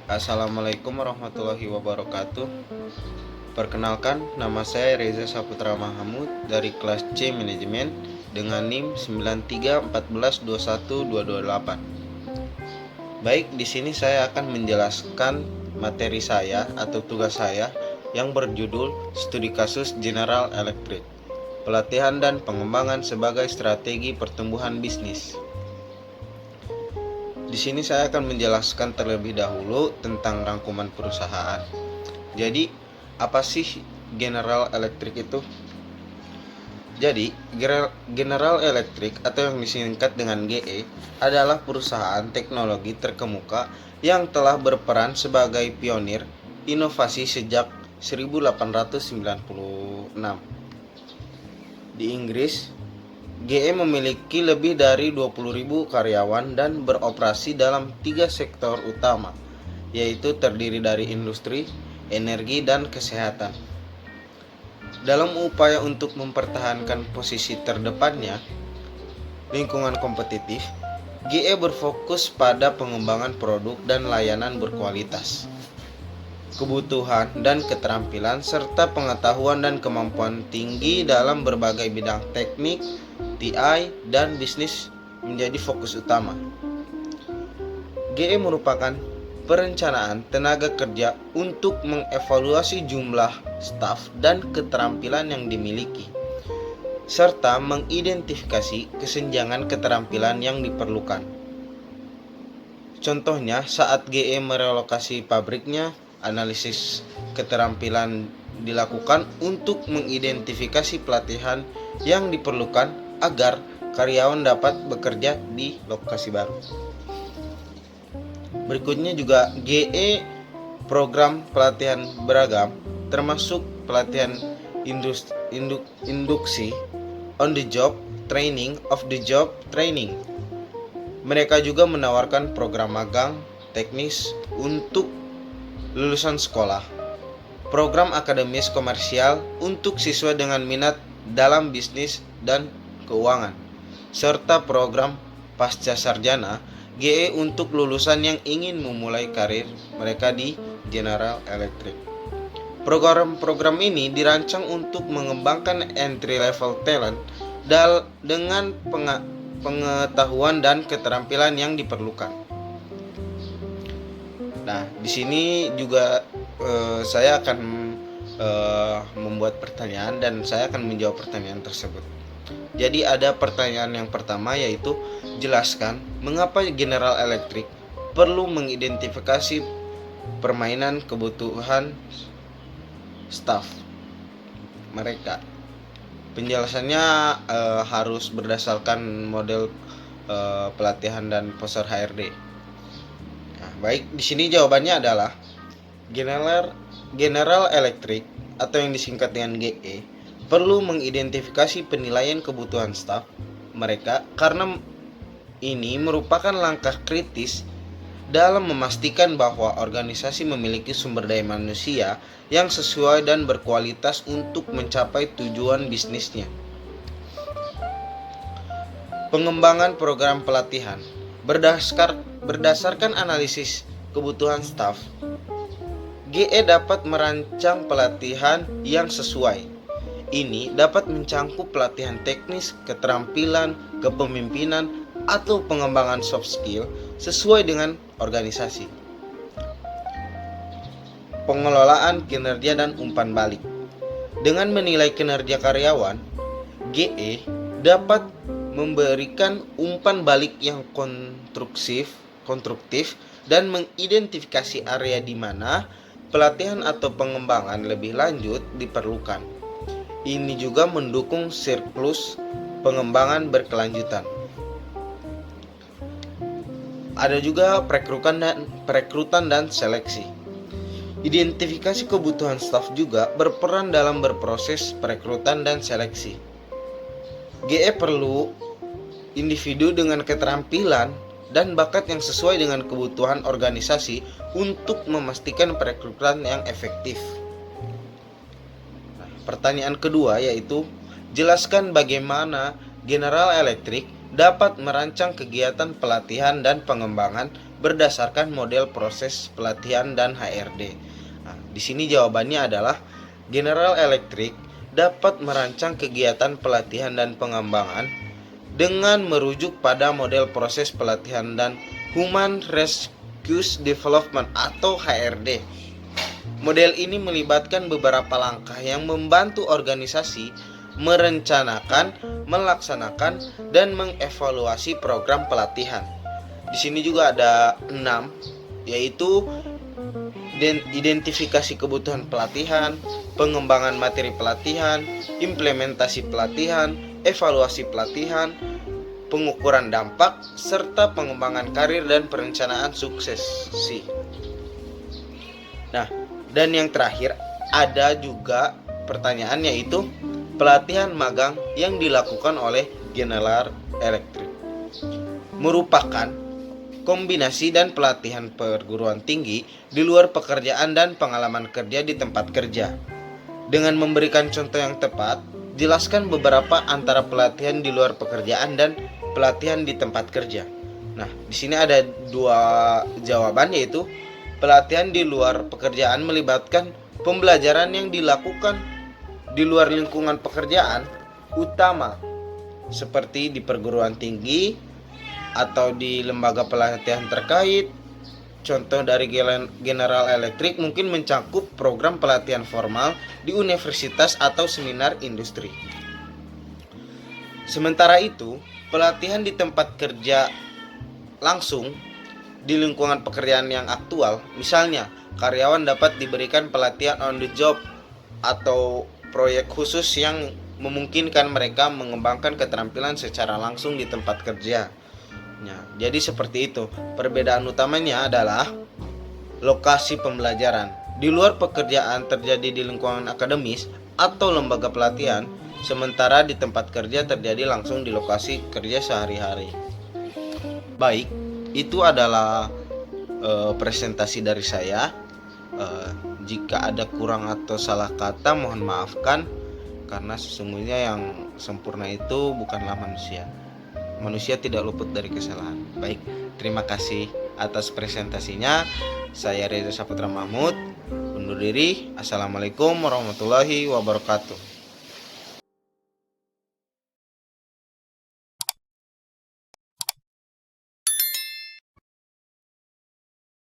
Assalamualaikum warahmatullahi wabarakatuh. Perkenalkan, nama saya Reza Saputra Mahamud dari kelas C Manajemen dengan NIM 9314121228. Baik, di sini saya akan menjelaskan materi saya atau tugas saya yang berjudul Studi Kasus General Electric, Pelatihan dan Pengembangan sebagai Strategi Pertumbuhan Bisnis. Di sini saya akan menjelaskan terlebih dahulu tentang rangkuman perusahaan. Jadi, apa sih General Electric itu? Jadi, General Electric atau yang disingkat dengan GE adalah perusahaan teknologi terkemuka yang telah berperan sebagai pionir inovasi sejak 1896. Di Inggris, GE memiliki lebih dari 20.000 karyawan dan beroperasi dalam 3 sektor utama, yaitu terdiri dari industri, energi, dan kesehatan. Dalam upaya untuk mempertahankan posisi terdepannya, lingkungan kompetitif, GE berfokus pada pengembangan produk dan layanan berkualitas, kebutuhan dan keterampilan, serta pengetahuan dan kemampuan tinggi dalam berbagai bidang teknik, TI, dan bisnis menjadi fokus utama. GE merupakan perencanaan tenaga kerja untuk mengevaluasi jumlah staf dan keterampilan yang dimiliki, serta mengidentifikasi kesenjangan keterampilan yang diperlukan. Contohnya, saat GE merelokasi pabriknya, analisis keterampilan dilakukan untuk mengidentifikasi pelatihan yang diperlukan agar karyawan dapat bekerja di lokasi baru. Berikutnya juga GE program pelatihan beragam, termasuk pelatihan induksi, on the job training, off the job training. Mereka juga menawarkan program magang teknis untuk lulusan sekolah, program akademis komersial untuk siswa dengan minat dalam bisnis dan keuangan, serta program pasca sarjana GE untuk lulusan yang ingin memulai karir mereka di General Electric. Program-program ini dirancang untuk mengembangkan entry level talent dengan pengetahuan dan keterampilan yang diperlukan. Nah, di sini juga saya akan membuat pertanyaan dan saya akan menjawab pertanyaan tersebut. Jadi ada pertanyaan yang pertama, yaitu jelaskan mengapa General Electric perlu mengidentifikasi permainan kebutuhan staf mereka. Penjelasannya harus berdasarkan model pelatihan dan poster HRD. Nah, baik, di sini jawabannya adalah General Electric atau yang disingkat dengan GE perlu mengidentifikasi penilaian kebutuhan staf mereka karena ini merupakan langkah kritis dalam memastikan bahwa organisasi memiliki sumber daya manusia yang sesuai dan berkualitas untuk mencapai tujuan bisnisnya. Pengembangan program pelatihan berdasarkan analisis kebutuhan staf, GE dapat merancang pelatihan yang sesuai. Ini dapat mencangkup pelatihan teknis, keterampilan, kepemimpinan, atau pengembangan soft skill sesuai dengan organisasi. Pengelolaan kinerja dan umpan balik. Dengan menilai kinerja karyawan, GE dapat memberikan umpan balik yang konstruktif dan mengidentifikasi area di mana pelatihan atau pengembangan lebih lanjut diperlukan. Ini juga mendukung siklus pengembangan berkelanjutan. Ada juga perekrutan dan seleksi. Identifikasi kebutuhan staf juga berperan dalam berproses perekrutan dan seleksi. GE perlu individu dengan keterampilan dan bakat yang sesuai dengan kebutuhan organisasi untuk memastikan perekrutan yang efektif. Pertanyaan kedua yaitu jelaskan bagaimana General Electric dapat merancang kegiatan pelatihan dan pengembangan berdasarkan model proses pelatihan dan HRD. Nah, di sini jawabannya adalah General Electric dapat merancang kegiatan pelatihan dan pengembangan dengan merujuk pada model proses pelatihan dan Human Resource Development atau HRD. Model ini melibatkan beberapa langkah yang membantu organisasi merencanakan, melaksanakan, dan mengevaluasi program pelatihan. Di sini juga ada 6, yaitu identifikasi kebutuhan pelatihan, pengembangan materi pelatihan, implementasi pelatihan, evaluasi pelatihan, pengukuran dampak, serta pengembangan karir dan perencanaan suksesi. Nah, dan yang terakhir ada juga pertanyaan, yaitu pelatihan magang yang dilakukan oleh General Electric merupakan kombinasi dan pelatihan perguruan tinggi di luar pekerjaan dan pengalaman kerja di tempat kerja. Dengan memberikan contoh yang tepat, jelaskan beberapa antara pelatihan di luar pekerjaan dan pelatihan di tempat kerja. Nah, di sini ada 2 jawaban, yaitu pelatihan di luar pekerjaan melibatkan pembelajaran yang dilakukan di luar lingkungan pekerjaan utama seperti di perguruan tinggi atau di lembaga pelatihan terkait. Contoh dari General Electric mungkin mencakup program pelatihan formal di universitas atau seminar industri. Sementara itu, pelatihan di tempat kerja langsung di lingkungan pekerjaan yang aktual, misalnya karyawan dapat diberikan pelatihan on the job atau proyek khusus yang memungkinkan mereka mengembangkan keterampilan secara langsung di tempat kerja. Nah, jadi seperti itu. Perbedaan utamanya adalah lokasi pembelajaran. Di luar pekerjaan terjadi di lingkungan akademis atau lembaga pelatihan, sementara di tempat kerja terjadi langsung di lokasi kerja sehari-hari. Baik, itu adalah presentasi dari saya. Jika ada kurang atau salah kata mohon maafkan, karena sesungguhnya yang sempurna itu bukanlah manusia. Manusia tidak luput dari kesalahan. Baik, terima kasih atas presentasinya. Saya Reza Saputra Mahmud undur diri. Assalamualaikum warahmatullahi wabarakatuh.